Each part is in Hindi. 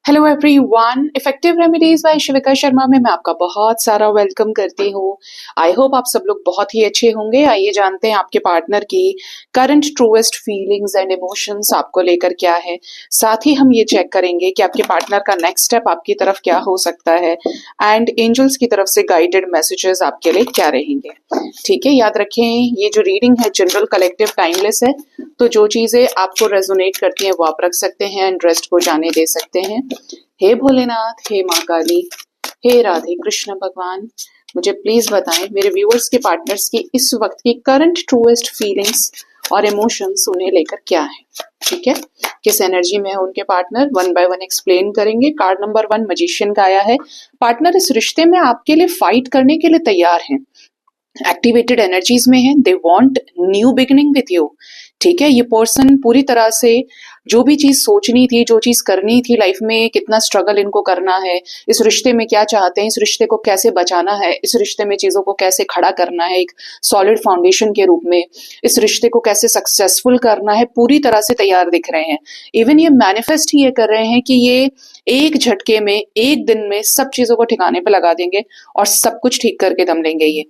Hello everyone, effective remedies by Shivika Sharma में मैं आपका बहुत सारा वेलकम करती हूँ। आई होप आप सब लोग बहुत ही अच्छे होंगे। आइए जानते हैं आपके पार्टनर की current truest feelings and emotions आपको लेकर क्या है। साथ ही हम ये चेक करेंगे कि आपके पार्टनर का नेक्स्ट स्टेप आपकी तरफ क्या हो सकता है एंड एंजल्स की तरफ से गाइडेड मैसेजेस आपके लिए क्या रहेंगे। ठीक है, याद रखें ये जो रीडिंग है जनरल कलेक्टिव टाइमलेस है, तो जो चीजें आपको रेजोनेट करती हैं वो आप रख सकते हैं एंड रेस्ट को जाने दे सकते हैं। हे भोलेनाथ, हे माँ काली, हे राधे कृष्ण भगवान, मुझे प्लीज बताएं मेरे व्यूअर्स के पार्टनर्स की इस वक्त की करंट ट्रूएस्ट फीलिंग्स और इमोशंस उन्हें लेकर क्या है। ठीक है, किस एनर्जी में है उनके partner, one by one explain करेंगे। कार्ड नंबर 1 मैजिशियन का आया है। पार्टनर इस रिश्ते में आपके लिए फाइट करने के लिए तैयार हैं, एक्टिवेटेड एनर्जीज में है, they want new beginning with you. ठीक है, ये पर्सन पूरी तरह से जो भी चीज सोचनी थी, जो चीज करनी थी लाइफ में, कितना स्ट्रगल इनको करना है, इस रिश्ते में क्या चाहते हैं, इस रिश्ते को कैसे बचाना है, इस रिश्ते में चीजों को कैसे खड़ा करना है एक सॉलिड फाउंडेशन के रूप में, इस रिश्ते को कैसे सक्सेसफुल करना है, पूरी तरह से तैयार दिख रहे हैं। इवन ये मैनिफेस्ट ही ये कर रहे हैं कि ये एक झटके में, एक दिन में सब चीजों को ठिकाने पे लगा देंगे और सब कुछ ठीक करके दम लेंगे। ये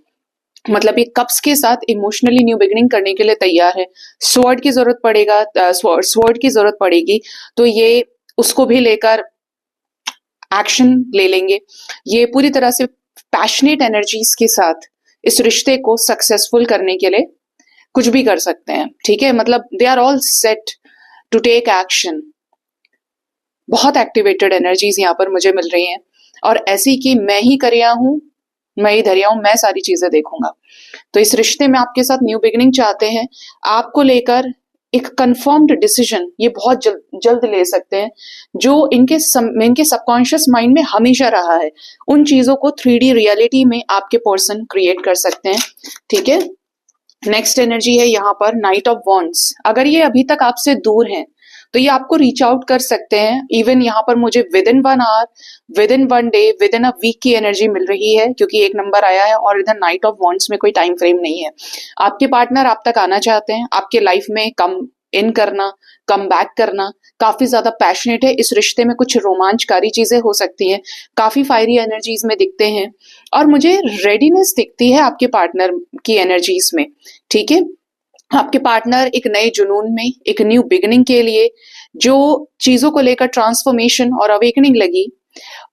मतलब ये कप्स के साथ इमोशनली न्यू बिगिनिंग करने के लिए तैयार है। स्वॉर्ड की जरूरत पड़ेगा, स्वॉर्ड की जरूरत पड़ेगी तो ये उसको भी लेकर एक्शन ले लेंगे। ये पूरी तरह से पैशनेट एनर्जीज के साथ इस रिश्ते को सक्सेसफुल करने के लिए कुछ भी कर सकते हैं। ठीक है, मतलब they are all set to take action. बहुत एक्टिवेटेड एनर्जीज यहाँ पर मुझे मिल रही हैं और ऐसी कि मैं ही करिया हूं, मैं ही धरिया हूं, मैं सारी चीजें देखूंगा। तो इस रिश्ते में आपके साथ न्यू बिगिनिंग चाहते हैं, आपको लेकर एक कंफर्म्ड डिसीजन ये बहुत जल्द ले सकते हैं, जो इनके सबकॉन्शियस माइंड में हमेशा रहा है। उन चीजों को 3D रियलिटी में आपके पर्सन क्रिएट कर सकते हैं। ठीक है, नेक्स्ट एनर्जी है यहाँ पर नाइट ऑफ वॉन्ड्स। अगर ये अभी तक आपसे दूर हैं तो ये आपको रीच आउट कर सकते हैं। इवन यहाँ पर मुझे within 1 hour, within 1 day, within a week की एनर्जी मिल रही है, क्योंकि एक नंबर आया है और इधर नाइट ऑफ वॉन्ड्स में कोई टाइम फ्रेम नहीं है। आपके पार्टनर आप तक आना चाहते हैं, आपके लाइफ में कम इन करना, कम बैक करना, काफी ज्यादा पैशनेट है। इस रिश्ते में कुछ रोमांचकारी चीजें हो सकती हैं, काफी फायरी एनर्जीज में दिखते हैं और मुझे रेडीनेस दिखती है आपके पार्टनर की एनर्जीज में। ठीक है, आपके पार्टनर एक नए जुनून में, एक न्यू बिगिनिंग के लिए जो चीजों को लेकर ट्रांसफॉर्मेशन और अवेकनिंग लगी,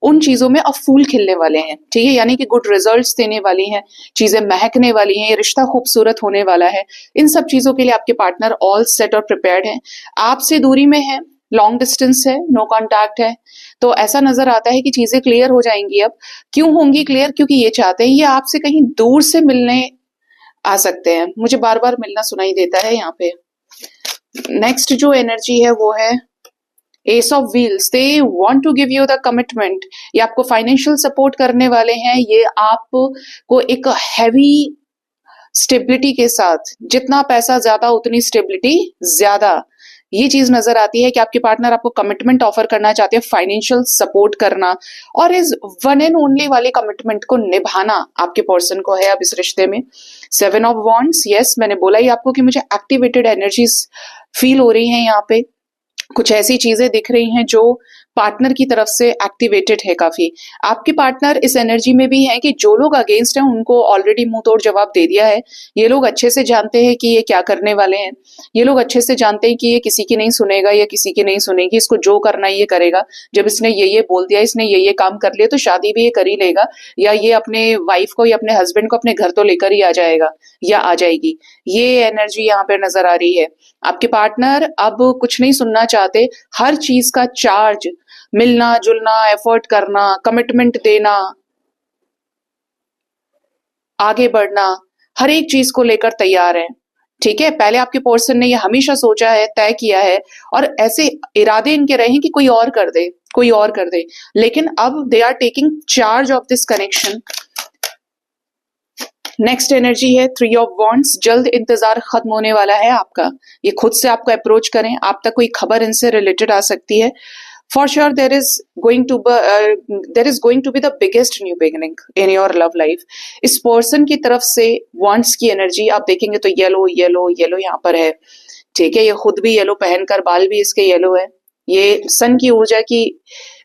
उन चीजों में अब फूल खिलने वाले हैं। ठीक है, यानी कि गुड रिजल्ट्स देने वाली हैं, चीजें महकने वाली हैं, ये रिश्ता खूबसूरत होने वाला है। इन सब चीजों के लिए आपके पार्टनर ऑल सेट और प्रिपेयर्ड हैं। आपसे दूरी में है, लॉन्ग डिस्टेंस है, नो कांटेक्ट है, तो ऐसा नजर आता है कि चीजें क्लियर हो जाएंगी। अब क्यों होंगी क्लियर? क्योंकि ये चाहते हैं, ये आपसे कहीं दूर से मिलने आ सकते हैं। मुझे बार बार मिलना सुनाई देता है यहाँ पे। नेक्स्ट जो एनर्जी है वो है ace of wheels. They want to give you the commitment. ये आपको फाइनेंशियल सपोर्ट करने वाले हैं। ये आपको एक हैवी स्टेबिलिटी के साथ, जितना पैसा ज्यादा उतनी स्टेबिलिटी ज्यादा, ये चीज नजर आती है कि आपके पार्टनर आपको कमिटमेंट ऑफर करना चाहते हैं, फाइनेंशियल सपोर्ट करना, और इस वन एंड ओनली वाले कमिटमेंट को निभाना आपके पर्सन को है अब इस रिश्ते में। 7 ऑफ वॉन्ड्स, यस मैंने बोला ही आपको कि मुझे एक्टिवेटेड एनर्जीज फील हो रही हैं। यहाँ पे कुछ ऐसी चीजें दिख रही हैं जो पार्टनर की तरफ से एक्टिवेटेड है काफी। आपके पार्टनर इस एनर्जी में भी है कि जो लोग अगेंस्ट हैं उनको ऑलरेडी मुंह तोड़ जवाब दे दिया है। ये लोग अच्छे से जानते हैं कि ये क्या करने वाले हैं। ये लोग अच्छे से जानते हैं कि ये किसी की नहीं सुनेगा या किसी की नहीं सुनेगी, इसको जो करना है ये करेगा। जब इसने ये बोल दिया, इसने ये काम कर लिया, तो शादी भी ये कर ही लेगा, या ये अपने वाइफ को या अपने हस्बैंड को अपने घर तो लेकर ही आ जाएगा या आ जाएगी। ये एनर्जी यहाँ पे नजर आ रही है। आपके पार्टनर अब कुछ नहीं सुनना चाहते, हर चीज का चार्ज, मिलना जुलना, एफर्ट करना, कमिटमेंट देना, आगे बढ़ना, हर एक चीज को लेकर तैयार है। ठीक है, पहले आपके पर्सन ने ये हमेशा सोचा है, तय किया है और ऐसे इरादे इनके रहे हैं कि कोई और कर दे, कोई और कर दे, लेकिन अब they are taking charge of this connection. Next energy है 3 ऑफ वॉन्ड्स। जल्द इंतजार खत्म होने वाला है आपका। ये खुद से आपको अप्रोच करें, आप तक कोई खबर इनसे रिलेटेड आ सकती है। For sure, there is going to be the biggest new beginning in your love life. इस पर्सन की तरफ से वॉन्ड्स की एनर्जी आप देखेंगे तो येलो येलो येलो यहाँ पर है। ठीक है, ये खुद भी येलो पहनकर, बाल भी इसके येलो है। ये सन की ऊर्जा की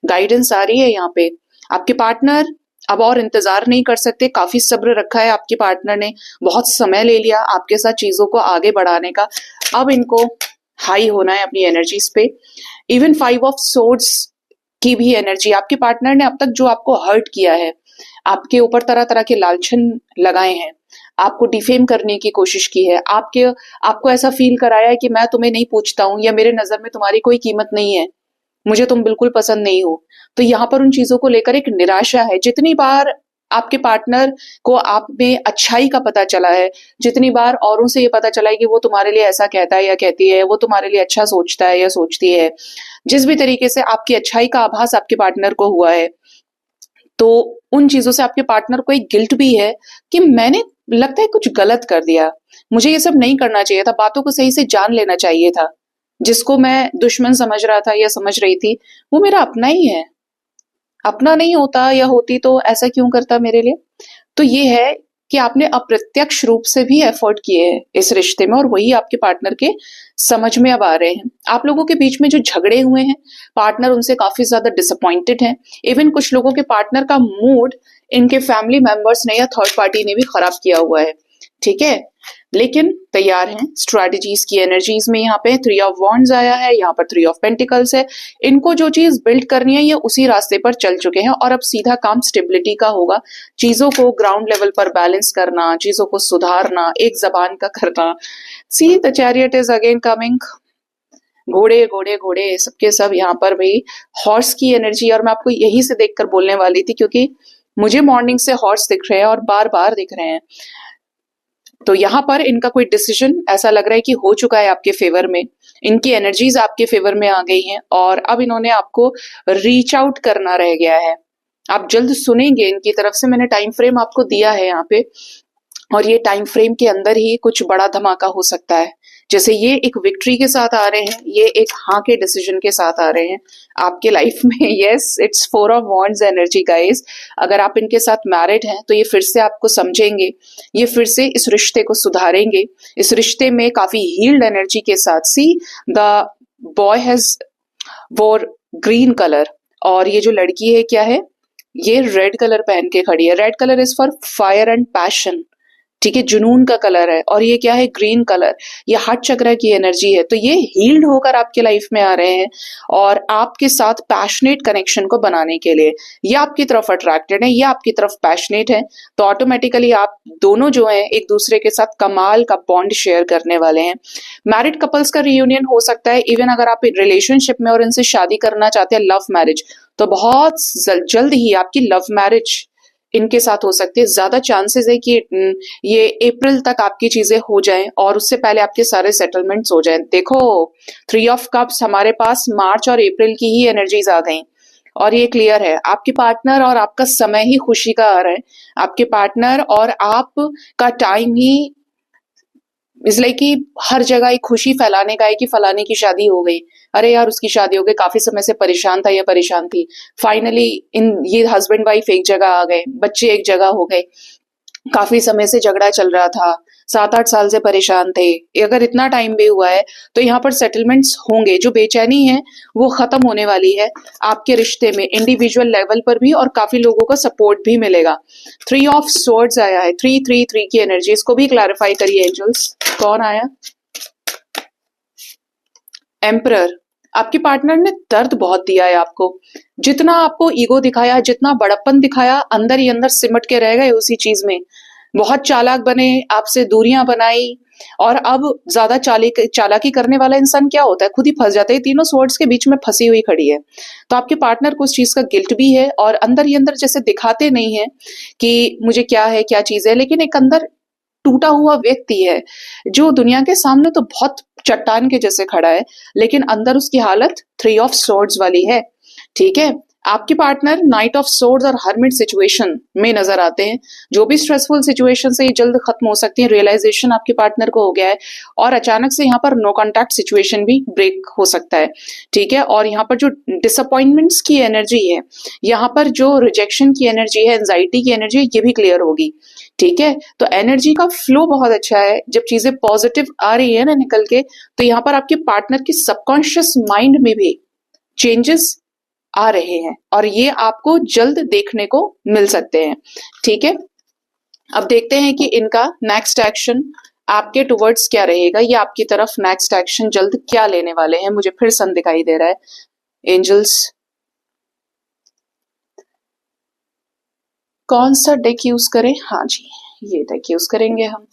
गाइडेंस आ रही है यहाँ पे। आपके पार्टनर अब और इंतजार नहीं कर सकते, काफी सब्र रखा है आपके पार्टनर ने, बहुत समय ले लिया आपके साथ चीजों को आगे बढ़ाने का। अब इनको हाई होना है अपनी एनर्जीज पे। इवन 5 ऑफ सोर्ड्स की भी एनर्जी, आपके पार्टनर ने अब तक जो आपको हर्ट किया है, आपके ऊपर तरह तरह के लालछन लगाए हैं, आपको डिफेम करने की कोशिश की है, आपको ऐसा फील कराया है कि मैं तुम्हें नहीं पूछता हूं, या मेरे नजर में तुम्हारी कोई कीमत नहीं है, मुझे तुम बिल्कुल पसंद नहीं हो। तो यहाँ पर उन चीजों को लेकर एक निराशा है। जितनी बार आपके पार्टनर को आप में अच्छाई का पता चला है, जितनी बार औरों से ये पता चला है कि वो तुम्हारे लिए ऐसा कहता है या कहती है, वो तुम्हारे लिए अच्छा सोचता है या सोचती है, जिस भी तरीके से आपकी अच्छाई का आभास आपके पार्टनर को हुआ है, तो उन चीजों से आपके पार्टनर को एक गिल्ट भी है कि मैंने लगता है कुछ गलत कर दिया, मुझे ये सब नहीं करना चाहिए था, बातों को सही से जान लेना चाहिए था। जिसको मैं दुश्मन समझ रहा था या समझ रही थी, वो मेरा अपना ही है, अपना नहीं होता या होती तो ऐसा क्यों करता मेरे लिए। तो ये है कि आपने अप्रत्यक्ष रूप से भी एफर्ट किए हैं इस रिश्ते में, और वही आपके पार्टनर के समझ में अब आ रहे हैं। आप लोगों के बीच में जो झगड़े हुए हैं, पार्टनर उनसे काफी ज्यादा डिसअपॉइंटेड हैं। इवन कुछ लोगों के पार्टनर का मूड इनके फैमिली मेंबर्स ने या थर्ड पार्टी ने भी खराब किया हुआ है, ठीक है, लेकिन तैयार हैं स्ट्रैटेजीज की एनर्जीज में। यहाँ पे 3 ऑफ वॉन्ड्स आया है, यहाँ पर 3 ऑफ पेंटिकल्स है। इनको जो चीज बिल्ड करनी है ये उसी रास्ते पर चल चुके हैं, और अब सीधा काम स्टेबिलिटी का होगा। चीजों को ग्राउंड लेवल पर बैलेंस करना, चीजों को सुधारना, एक जबान का करना। See the chariot is again coming. घोड़े घोड़े घोड़े सबके सब यहाँ पर भाई हॉर्स की एनर्जी, और मैं आपको यही से देखकर बोलने वाली थी, क्योंकि मुझे मॉर्निंग से हॉर्स दिख रहे हैं और बार बार दिख रहे हैं। तो यहाँ पर इनका कोई डिसीजन ऐसा लग रहा है कि हो चुका है आपके फेवर में, इनकी एनर्जीज आपके फेवर में आ गई हैं, और अब इन्होंने आपको रीच आउट करना रह गया है। आप जल्द सुनेंगे इनकी तरफ से, मैंने टाइम फ्रेम आपको दिया है यहाँ पे, और ये टाइम फ्रेम के अंदर ही कुछ बड़ा धमाका हो सकता है। जैसे ये एक विक्ट्री के साथ आ रहे हैं, ये एक हाँ के डिसीजन के साथ आ रहे हैं आपके लाइफ में। Yes, it's 4 of wands energy guys. अगर आप इनके साथ मैरिड हैं तो ये फिर से आपको समझेंगे, ये फिर से इस रिश्ते को सुधारेंगे, इस रिश्ते में काफी हील्ड एनर्जी के साथ। सी द बॉय हैज वोर ग्रीन कलर, और ये जो लड़की है क्या है, ये रेड कलर पहन के खड़ी है। Red colour is for fire and passion, ठीक है, जुनून का कलर है। और ये क्या है, ग्रीन कलर, ये हार्ट चक्र की एनर्जी है। तो ये हील्ड होकर आपके लाइफ में आ रहे हैं, और आपके साथ पैशनेट कनेक्शन को बनाने के लिए ये आपकी तरफ अट्रैक्टेड है, ये आपकी तरफ पैशनेट है। तो ऑटोमेटिकली आप दोनों जो हैं एक दूसरे के साथ कमाल का बॉन्ड शेयर करने वाले हैं। मैरिड कपल्स का रियूनियन हो सकता है। इवन अगर आप रिलेशनशिप में और इनसे शादी करना चाहते हैं, लव मैरिज, तो बहुत जल्द ही आपकी लव मैरिज इनके साथ हो सकती है। ज्यादा चांसेस है कि ये अप्रैल तक आपकी चीजें हो जाएं, और उससे पहले आपके सारे सेटलमेंट्स हो जाएं। देखो 3 ऑफ कप्स हमारे पास मार्च और अप्रैल की ही एनर्जीज आ गई, और ये क्लियर है आपके पार्टनर और आपका समय ही खुशी का आ रहा है। आपके पार्टनर और आप का टाइम ही इसलिए कि हर जगह एक खुशी फैलाने का है कि फलाने की शादी हो गई, अरे यार उसकी शादी हो गई, काफी समय से परेशान था या परेशान थी, फाइनली ये हस्बैंड वाइफ एक जगह आ गए, बच्चे एक जगह हो गए, काफी समय से झगड़ा चल रहा था, 7-8 साल से परेशान थे, अगर इतना टाइम भी हुआ है तो यहाँ पर सेटलमेंट्स होंगे। जो बेचैनी है वो खत्म होने वाली है आपके रिश्ते में, इंडिविजुअल लेवल पर भी, और काफी लोगों का सपोर्ट भी मिलेगा। 3 ऑफ स्वॉर्ड्स आया है, 3-3-3 की एनर्जी, इसको भी क्लैरिफाई करिए एंजल्स। कौन आया, एम्परर। आपके पार्टनर ने दर्द बहुत दिया है आपको, जितना आपको ईगो दिखाया, जितना बड़प्पन दिखाया, अंदर ही अंदर सिमट के रह गए उसी चीज में। बहुत चालाक बने, आपसे दूरियां बनाई, और अब ज्यादा चालाकी करने वाला इंसान क्या होता है, खुद ही फंस जाता है। तीनों स्वॉर्ड्स के बीच में फंसी हुई खड़ी है। तो आपके पार्टनर को उस चीज का गिल्ट भी है, और अंदर ही अंदर जैसे दिखाते नहीं है कि मुझे क्या है क्या चीज है, लेकिन एक अंदर टूटा हुआ व्यक्ति है जो दुनिया के सामने तो बहुत चट्टान के जैसे खड़ा है, लेकिन अंदर उसकी हालत 3 ऑफ स्वॉर्ड्स वाली है, ठीक है। आपके पार्टनर नाइट ऑफ सोर्ड्स और हर्मिट सिचुएशन में नजर आते हैं। जो भी स्ट्रेसफुल सिचुएशन से ये जल्द खत्म हो सकती है, रियलाइजेशन आपके पार्टनर को हो गया है, और अचानक से यहाँ पर नो कॉन्टैक्ट सिचुएशन भी ब्रेक हो सकता है, ठीक है। और यहाँ पर जो डिसअपॉइंटमेंट्स की एनर्जी है, यहाँ पर जो रिजेक्शन की एनर्जी है, एंजाइटी की एनर्जी है, ये भी क्लियर होगी, ठीक है। तो एनर्जी का फ्लो बहुत अच्छा है। जब चीजें पॉजिटिव आ रही है ना निकल के, तो यहाँ पर आपके पार्टनर की सबकॉन्शियस माइंड में भी चेंजेस आ रहे हैं और ये आपको जल्द देखने को मिल सकते हैं। ठीक है, अब देखते हैं कि इनका नेक्स्ट एक्शन आपके टुवर्ड्स क्या रहेगा, ये आपकी तरफ नेक्स्ट एक्शन जल्द क्या लेने वाले हैं। मुझे फिर सन दिखाई दे रहा है। एंजल्स, कौन सा डेक यूज करें? हाँ जी, ये डेक यूज करेंगे हम।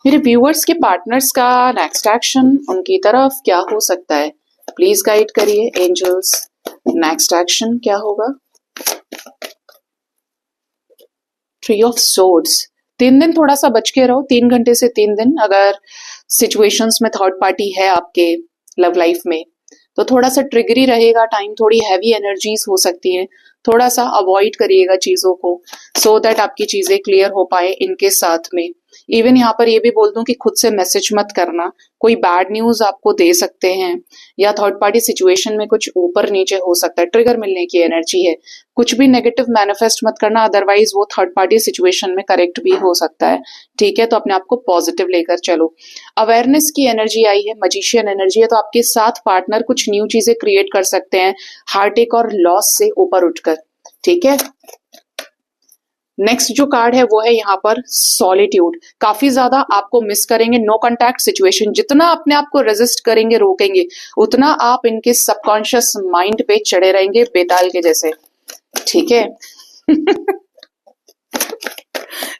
मेरे व्यूअर्स के पार्टनर्स का नेक्स्ट एक्शन उनकी तरफ क्या हो सकता है? प्लीज गाइड करिए एंजल्स, नेक्स्ट एक्शन क्या होगा? 3 ऑफ सोर्ड्स, 3 दिन थोड़ा सा बच के रहो, 3 घंटे से 3 दिन। अगर सिचुएशंस में थर्ड पार्टी है आपके लव लाइफ में तो थोड़ा सा ट्रिगरी रहेगा टाइम, थोड़ी हैवी एनर्जीज हो सकती हैं, थोड़ा सा अवॉइड करिएगा चीजों को सो दैट आपकी चीजें क्लियर हो पाए इनके साथ में। इवन यहाँ पर ये भी बोल दूं कि खुद से मैसेज मत करना, कोई बैड न्यूज आपको दे सकते हैं या थर्ड पार्टी सिचुएशन में कुछ ऊपर नीचे हो सकता है, ट्रिगर मिलने की एनर्जी है। कुछ भी नेगेटिव मैनिफेस्ट मत करना, अदरवाइज वो थर्ड पार्टी सिचुएशन में करेक्ट भी हो सकता है। ठीक है, तो अपने आप को पॉजिटिव लेकर चलो। अवेयरनेस की एनर्जी आई है, मजिशियन एनर्जी है, तो आपके साथ पार्टनर कुछ न्यू चीजें क्रिएट कर सकते हैं हार्टेक और लॉस से ऊपर उठकर। ठीक है, नेक्स्ट जो कार्ड है वो है यहाँ पर सॉलिट्यूड। काफी ज्यादा आपको मिस करेंगे, नो कांटेक्ट सिचुएशन। जितना अपने आप को रेजिस्ट करेंगे, रोकेंगे, उतना आप इनके सबकॉन्शियस माइंड पे चढ़े रहेंगे बेताल के जैसे। ठीक है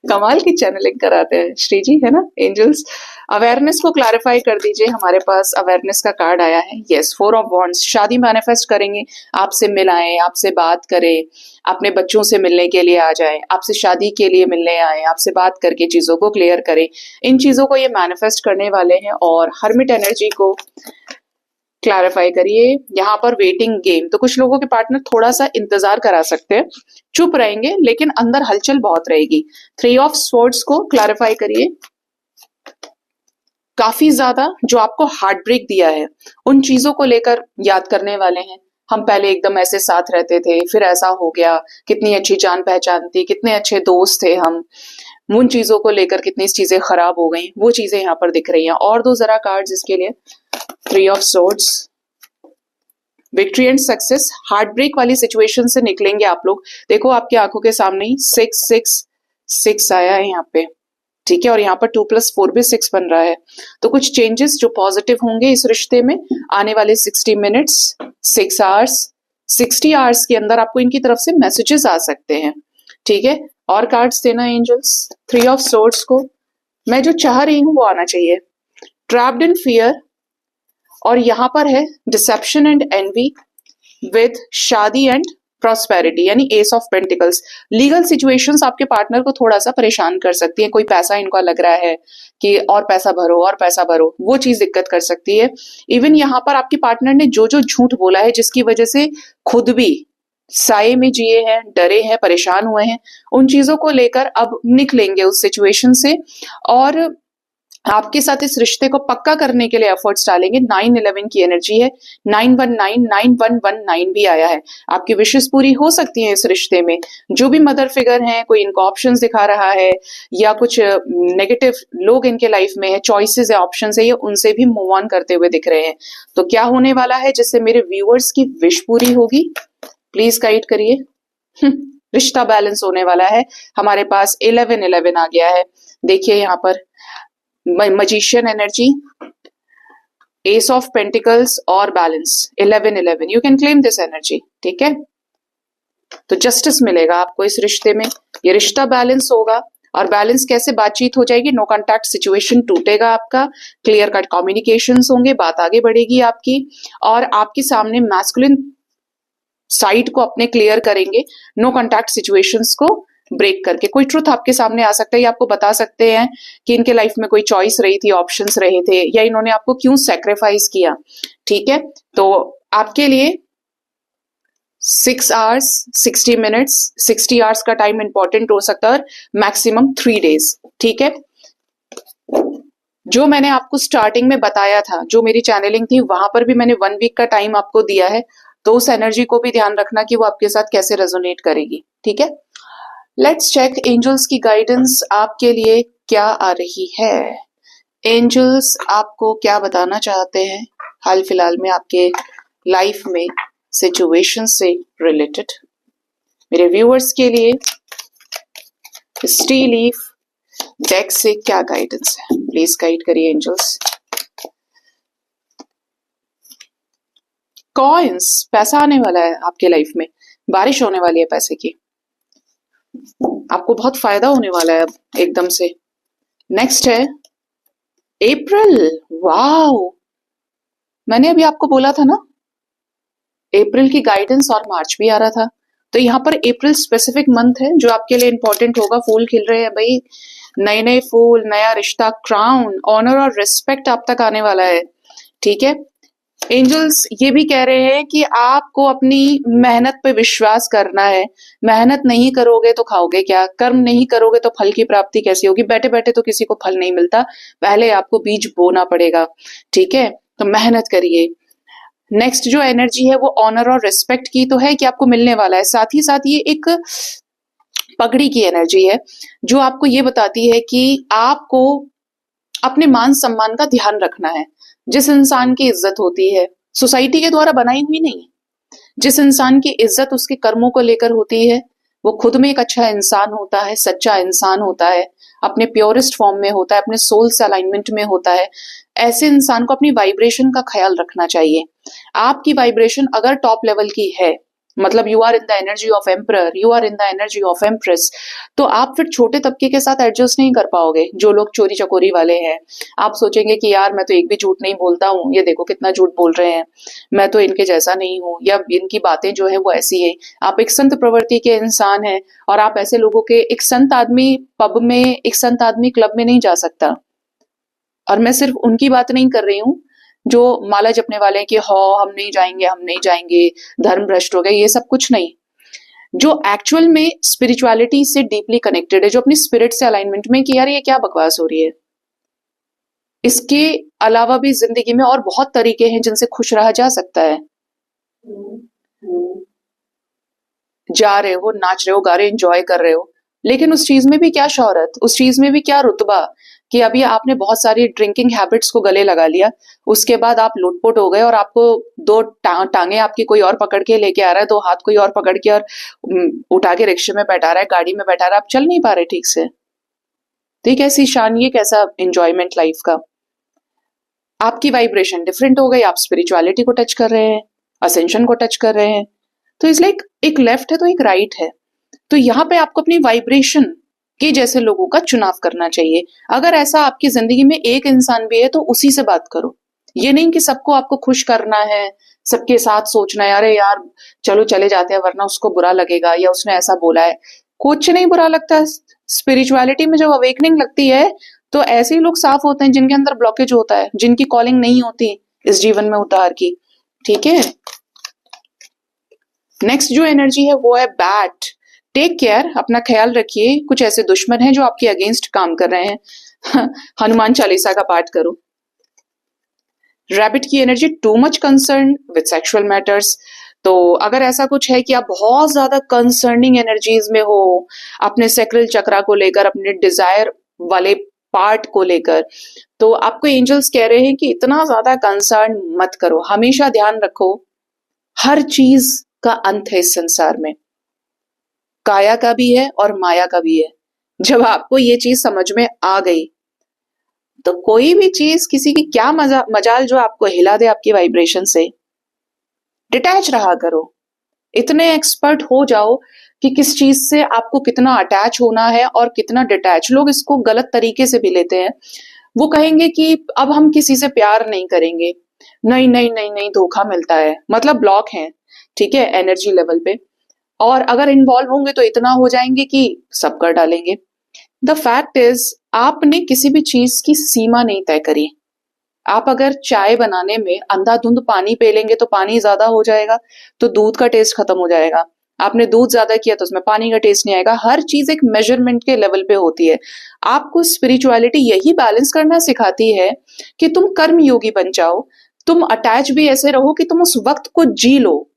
कमाल की चैनलिंग कराते हैं श्री जी, है ना एंजल्स। अवेयरनेस को क्लैरिफाई कर दीजिए, हमारे पास अवेयरनेस का कार्ड आया है। यस, 4 ऑफ वॉन्ड्स, शादी मैनिफेस्ट करेंगे, आपसे मिलाएं, आपसे बात करें, अपने बच्चों से मिलने के लिए आ जाए, आपसे शादी के लिए मिलने आए, आपसे बात करके चीजों को क्लियर करें। इन चीजों को ये मैनिफेस्ट करने वाले हैं। और हर्मिट एनर्जी को क्लैरिफाई करिए। यहाँ पर वेटिंग गेम, तो कुछ लोगों के पार्टनर थोड़ा सा इंतजार करा सकते हैं, चुप रहेंगे लेकिन अंदर हलचल बहुत रहेगी। 3 ऑफ स्वॉर्ड्स को क्लैरिफाई करिए। काफी ज्यादा जो आपको हार्ट ब्रेक दिया है उन चीजों को लेकर याद करने वाले हैं। हम पहले एकदम ऐसे साथ रहते थे, फिर ऐसा हो गया, कितनी अच्छी जान पहचान थी, कितने अच्छे दोस्त थे हम, उन चीजों को लेकर कितनी चीजें खराब हो गई, वो चीजें यहाँ पर दिख रही हैं। और दो जरा कार्ड्स इसके लिए। 3 of swords, victory and success. Heart break वाली सिचुएशन से निकलेंगे आप लोग। देखो आपकी आंखों के सामने ही 6 आया है यहाँ पे। ठीक है, और यहाँ पर 2+4 भी 6 बन रहा है। तो कुछ चेंजेस जो पॉजिटिव होंगे इस रिश्ते में आने वाले 60 मिनट्स, 6 आवर्स, 60 आवर्स के अंदर आपको इनकी तरफ से मैसेजेस आ सकते हैं। ठीक है, और कार्ड्स देना एंजल्स। 3 ऑफ सोर्ड्स को मैं जो चाह रही हूं वो आना चाहिए। ट्रैप्ड इन फियर, और यहां पर है डिसेप्शन एंड एनवी विद शादी एंड प्रॉस्पेरिटी, यानी S of pentacles. Legal situations आपके पार्टनर को थोड़ा सा परेशान कर सकती है। कोई पैसा इनको लग रहा है कि और पैसा भरो और पैसा भरो, वो चीज दिक्कत कर सकती है। इवन यहाँ पर आपके पार्टनर ने जो जो झूठ बोला है जिसकी वजह से खुद भी साये में जिए हैं, डरे हैं, परेशान हुए हैं, उन चीजों को लेकर अब निकलेंगे उस सिचुएशन से और आपके साथ इस रिश्ते को पक्का करने के लिए एफर्ट्स डालेंगे। 9-11 की एनर्जी है, 919 भी आया है। आपकी विशेष पूरी हो सकती है इस रिश्ते में। जो भी मदर फिगर हैं, कोई इनको ऑप्शंस दिखा रहा है या कुछ नेगेटिव लोग इनके लाइफ में है, चॉइसेस है, ऑप्शंस है, ये उनसे भी मूव ऑन करते हुए दिख रहे हैं। तो क्या होने वाला है जिससे मेरे व्यूअर्स की विश पूरी होगी? प्लीज गाइड करिए। रिश्ता बैलेंस होने वाला है। हमारे पास 11-11 आ गया है। देखिए यहाँ पर magician energy, ace of pentacles और balance, 11-11, you can claim this energy. ठीक है, तो जस्टिस मिलेगा आपको इस रिश्ते में। ये रिश्ता बैलेंस होगा और बैलेंस कैसे? बातचीत हो जाएगी, नो कांटेक्ट सिचुएशन टूटेगा आपका, क्लियर कट कम्युनिकेशंस होंगे, बात आगे बढ़ेगी आपकी और आपके सामने मैस्कुलिन साइड को अपने क्लियर करेंगे, नो कांटेक्ट सिचुएशंस को ब्रेक करके। कोई ट्रुथ आपके सामने आ सकता है, आपको बता सकते हैं कि इनके लाइफ में कोई चॉइस रही थी, ऑप्शंस रहे थे, या इन्होंने आपको क्यों सैक्रिफाइस किया। ठीक है, तो आपके लिए 6 आवर्स 60 मिनट्स, 60 आवर्स का टाइम इंपॉर्टेंट हो सकता है, मैक्सिमम 3 डेज। ठीक है, जो मैंने आपको स्टार्टिंग में बताया था, जो मेरी चैनलिंग थी, वहां पर भी मैंने 1 वीक का टाइम आपको दिया है, तो उस एनर्जी को भी ध्यान रखना कि वो आपके साथ कैसे रेजोनेट करेगी। ठीक है, लेट्स चेक एंजल्स की गाइडेंस आपके लिए क्या आ रही है। एंजल्स आपको क्या बताना चाहते हैं हाल फिलहाल में आपके लाइफ में सिचुएशन से रिलेटेड? मेरे व्यूअर्स के लिए स्टी लीफ डेक से क्या गाइडेंस है? प्लीज गाइड करिए एंजल्स। कॉइन्स, पैसा आने वाला है आपके लाइफ में, बारिश होने वाली है पैसे की, आपको बहुत फायदा होने वाला है अब एकदम से। नेक्स्ट है अप्रैल। वाओ, मैंने अभी आपको बोला था ना अप्रैल की गाइडेंस और मार्च भी आ रहा था, तो यहाँ पर अप्रैल स्पेसिफिक मंथ है जो आपके लिए इंपॉर्टेंट होगा। फूल खिल रहे हैं भाई, नए नए फूल, नया रिश्ता, क्राउन, ऑनर और रिस्पेक्ट आप तक आने वाला है। ठीक है, एंजल्स ये भी कह रहे हैं कि आपको अपनी मेहनत पे विश्वास करना है। मेहनत नहीं करोगे तो खाओगे क्या? कर्म नहीं करोगे तो फल की प्राप्ति कैसी होगी? बैठे बैठे तो किसी को फल नहीं मिलता, पहले आपको बीज बोना पड़ेगा। ठीक है, तो मेहनत करिए। नेक्स्ट जो एनर्जी है वो ऑनर और रिस्पेक्ट की तो है कि आपको मिलने वाला है, साथ ही साथ ये एक पगड़ी की एनर्जी है जो आपको ये बताती है कि आपको अपने मान सम्मान का ध्यान रखना है। जिस इंसान की इज्जत होती है सोसाइटी के द्वारा बनाई हुई नहीं, जिस इंसान की इज्जत उसके कर्मों को लेकर होती है, वो खुद में एक अच्छा इंसान होता है, सच्चा इंसान होता है, अपने प्योरेस्ट फॉर्म में होता है, अपने सोल से अलाइनमेंट में होता है। ऐसे इंसान को अपनी वाइब्रेशन का ख्याल रखना चाहिए। आपकी वाइब्रेशन अगर टॉप लेवल की है, मतलब you are in the energy of emperor, you are in the energy of empress, तो आप फिर छोटे तबके के साथ एडजस्ट नहीं कर पाओगे। जो लोग चोरी चकोरी वाले हैं, आप सोचेंगे कि यार मैं तो एक भी झूठ नहीं बोलता हूँ, ये देखो कितना झूठ बोल रहे हैं, मैं तो इनके जैसा नहीं हूँ, या इनकी बातें जो है वो ऐसी है। आप एक संत प्रवृत्ति के इंसान हैं और आप ऐसे लोगों के, एक संत आदमी पब में, एक संत आदमी क्लब में नहीं जा सकता। और मैं सिर्फ उनकी बात नहीं कर रही हूँ जो माला जपने वाले हैं कि हम नहीं जाएंगे, हम नहीं जाएंगे, धर्म भ्रष्ट हो गए, ये सब कुछ नहीं। जो एक्चुअल में स्पिरिचुअलिटी से डीपली कनेक्टेड है, जो अपनी स्पिरिट से अलाइनमेंट में कि यार ये क्या बकवास हो रही है। इसके अलावा भी जिंदगी में और बहुत तरीके हैं जिनसे खुश रहा जा सकता है। जा रहे हो, नाच रहे हो, गा रहे हो, एंजॉय कर रहे हो, लेकिन उस चीज में भी क्या शोहरत, उस चीज में भी क्या रुतबा कि अभी आपने बहुत सारी ड्रिंकिंग हैबिट्स को गले लगा लिया, उसके बाद आप लुटपुट हो गए और आपको दो टांगे आपकी कोई और पकड़ के लेके आ रहा है, दो हाथ कोई और पकड़ के और उठा के रिक्शे में बैठा रहा है, गाड़ी में बैठा रहा है, आप चल नहीं पा रहे ठीक से। तो कैसी शान, ये कैसा एंजॉयमेंट लाइफ का। आपकी वाइब्रेशन डिफरेंट हो गई, आप स्पिरिचुअलिटी को टच कर रहे हैं, असेंशन को टच कर रहे हैं। तो इस लाइक एक लेफ्ट है तो एक राइट है, तो यहाँ पे आपको अपनी वाइब्रेशन के जैसे लोगों का चुनाव करना चाहिए। अगर ऐसा आपकी जिंदगी में एक इंसान भी है तो उसी से बात करो। ये नहीं कि सबको आपको खुश करना है, सबके साथ सोचना है अरे यार चलो चले जाते हैं वरना उसको बुरा लगेगा या उसने ऐसा बोला है। कुछ नहीं बुरा लगता। स्पिरिचुअलिटी में जब अवेकनिंग लगती है तो ऐसे ही लोग साफ होते हैं जिनके अंदर ब्लॉकेज होता है, जिनकी कॉलिंग नहीं होती इस जीवन में उतार की। ठीक है, नेक्स्ट जो एनर्जी है वो है बैट। टेक केयर, अपना ख्याल रखिए। कुछ ऐसे दुश्मन हैं जो आपके अगेंस्ट काम कर रहे हैं। हनुमान चालीसा का पाठ करो। रैबिट की energy, too much concern with sexual matters. तो अगर ऐसा कुछ है कि आप बहुत ज्यादा कंसर्निंग एनर्जीज में हो अपने सैक्रल चक्रा को लेकर, अपने डिजायर वाले पार्ट को लेकर, तो आपको एंजल्स कह रहे हैं कि इतना ज्यादा कंसर्न मत करो। हमेशा ध्यान रखो हर चीज का अंत है इस संसार में, काया का भी है और माया का भी है। जब आपको ये चीज समझ में आ गई तो कोई भी चीज, किसी की क्या मजाल जो आपको हिला दे आपकी वाइब्रेशन से, डिटैच रहा करो। इतने एक्सपर्ट हो जाओ कि किस चीज से आपको कितना अटैच होना है और कितना डिटैच। लोग इसको गलत तरीके से भी लेते हैं। वो कहेंगे कि अब हम किसी से प्यार नहीं करेंगे। नहीं नहीं नहीं नहीं, धोखा मिलता है, मतलब ब्लॉक है। ठीक है, एनर्जी लेवल पे। और अगर इन्वॉल्व होंगे तो इतना हो जाएंगे कि सब कर डालेंगे। द फैक्ट इज आपने किसी भी चीज की सीमा नहीं तय करी। आप अगर चाय बनाने में अंधाधुंध पानी पी लेंगे तो पानी ज्यादा हो जाएगा, तो दूध का टेस्ट खत्म हो जाएगा। आपने दूध ज्यादा किया तो उसमें पानी का टेस्ट नहीं आएगा। हर चीज एक मेजरमेंट के लेवल पे होती है। आपको स्पिरिचुअलिटी यही बैलेंस करना सिखाती है कि तुम कर्म योगी बन जाओ। तुम अटैच भी ऐसे रहो कि तुम उस वक्त को जी लो,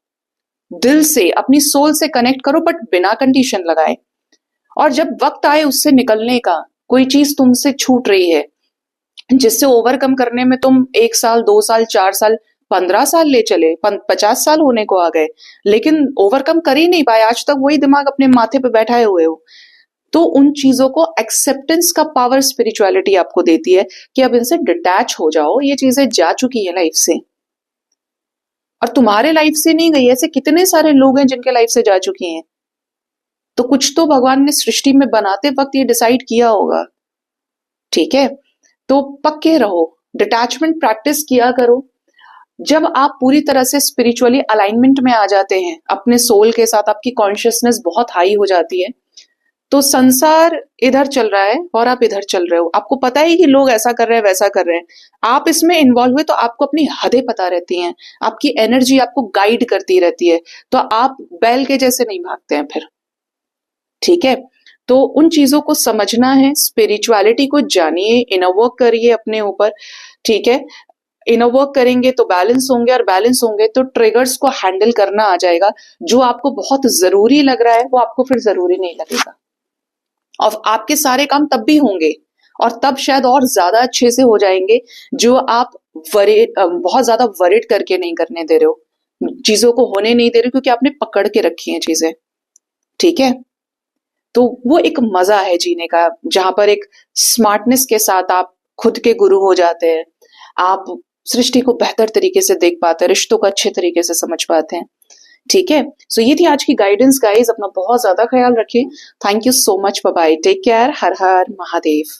दिल से, अपनी सोल से कनेक्ट करो, बट बिना कंडीशन लगाए। और जब वक्त आए उससे निकलने का, कोई चीज तुमसे छूट रही है, जिससे ओवरकम करने में तुम 1 साल, 2 साल, 4 साल, 15 साल ले चले, 50 साल होने को आ गए, लेकिन ओवरकम कर ही नहीं पाए, आज तक वही दिमाग अपने माथे पे बैठाए हुए हो। तो उन चीजों को एक्सेप्टेंस का पावर स्पिरिचुअलिटी आपको देती है कि अब इनसे डिटैच हो जाओ, ये चीजें जा चुकी है लाइफ से, और तुम्हारे लाइफ से नहीं गई, ऐसे कितने सारे लोग हैं जिनके लाइफ से जा चुकी हैं। तो कुछ तो भगवान ने सृष्टि में बनाते वक्त ये डिसाइड किया होगा, ठीक है। तो पक्के रहो, डिटैचमेंट प्रैक्टिस किया करो। जब आप पूरी तरह से स्पिरिचुअली अलाइनमेंट में आ जाते हैं अपने सोल के साथ, आपकी कॉन्शियसनेस बहुत हाई हो जाती है, तो संसार इधर चल रहा है और आप इधर चल रहे हो, आपको पता है कि लोग ऐसा कर रहे हैं, वैसा कर रहे हैं, आप इसमें इन्वॉल्व हुए तो आपको अपनी हदें पता रहती हैं, आपकी एनर्जी आपको गाइड करती रहती है, तो आप बैल के जैसे नहीं भागते हैं फिर, ठीक है। तो उन चीजों को समझना है, स्पिरिचुअलिटी को जानिए, इनर वर्क करिए अपने ऊपर, ठीक है। इनर वर्क करेंगे तो बैलेंस होंगे, और बैलेंस होंगे तो ट्रिगर्स को हैंडल करना आ जाएगा। जो आपको बहुत जरूरी लग रहा है वो आपको फिर जरूरी नहीं लगेगा, और आपके सारे काम तब भी होंगे, और तब शायद और ज्यादा अच्छे से हो जाएंगे, जो आप बहुत ज्यादा वरिड करके नहीं करने दे रहे हो, चीजों को होने नहीं दे रहे हो, क्योंकि आपने पकड़ के रखी हैं चीजें, ठीक है। तो वो एक मजा है जीने का, जहां पर एक स्मार्टनेस के साथ आप खुद के गुरु हो जाते हैं, आप सृष्टि को बेहतर तरीके से देख पाते हैं, रिश्तों को अच्छे तरीके से समझ पाते हैं, ठीक है। सो ये थी आज की गाइडेंस गाइस, अपना बहुत ज्यादा ख्याल रखिए। Thank you so much, bye bye, take care, हर हर महादेव।